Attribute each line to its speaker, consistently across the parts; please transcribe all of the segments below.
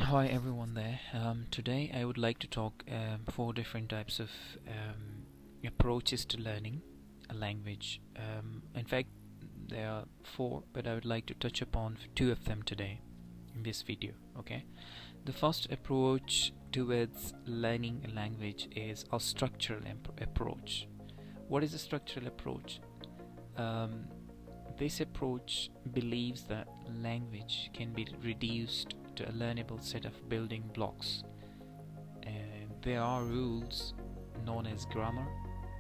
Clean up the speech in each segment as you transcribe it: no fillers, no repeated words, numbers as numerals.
Speaker 1: Hi everyone there. Today I would like to talk four different types of approaches to learning a language. In fact, there are four, but I would like to touch upon two of them today in this video. Okay. The first approach towards learning a language is a structural approach. What is a structural approach? This approach believes that language can be reduced to a learnable set of building blocks. There are rules known as grammar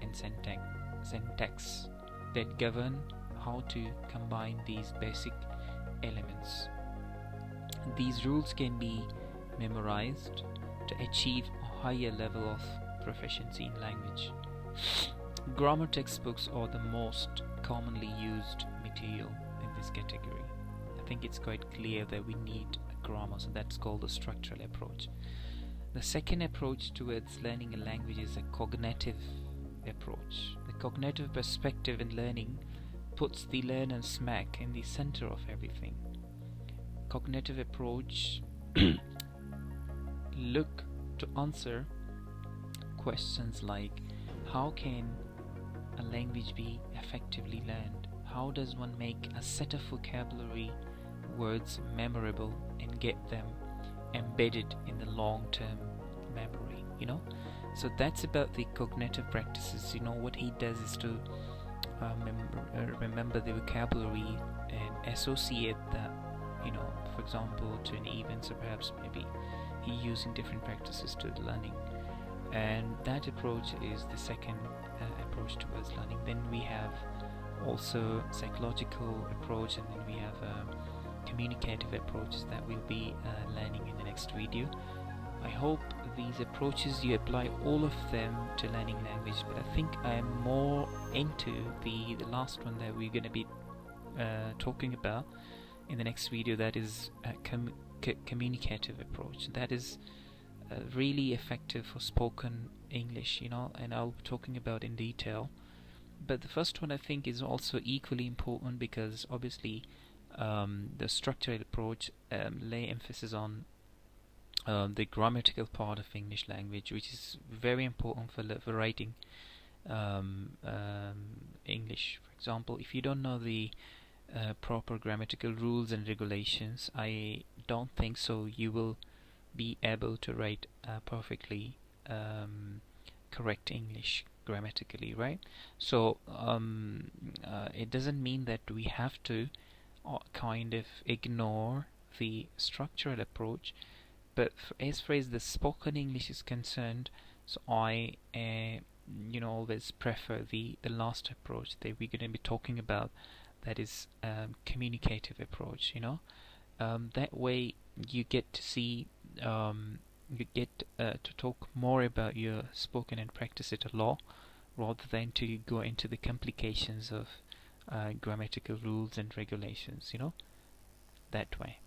Speaker 1: and syntax that govern how to combine these basic elements. These rules can be memorized to achieve a higher level of proficiency in language. Grammar textbooks are the most commonly used material in this category. I think it's quite clear that we need a grammar, so that's called the structural approach. The second approach towards learning a language is a cognitive approach. The cognitive perspective in learning puts the learner smack in the center of everything. Cognitive approach look to answer questions like how can a language be effectively learned? How does one make a set of vocabulary words memorable and get them embedded in the long-term memory, So that's about the cognitive practices. What he does is to remember the vocabulary and associate that, for example, to an event, so perhaps maybe he using different practices to the learning. And that approach is the second approach towards learning. Then we have also psychological approach, and then we have communicative approaches that we'll be learning in the next video. I hope these approaches you apply all of them to learning language, but I think I am more into the last one that we're going to be talking about in the next video, that is communicative approach. That is really effective for spoken English, and I'll be talking about in detail. But the first one I think is also equally important, because obviously the structural approach lay emphasis on the grammatical part of English language, which is very important for writing English. For example, if you don't know the proper grammatical rules and regulations, I don't think so you will be able to write perfectly correct English grammatically, right? So it doesn't mean that we have to kind of ignore the structural approach, but as far as the spoken English is concerned, so I always prefer the last approach that we're going to be talking about, that is communicative approach. That way you get to see you get to talk more about your spoken and practice it a lot, rather than to go into the complications of grammatical rules and regulations, that way.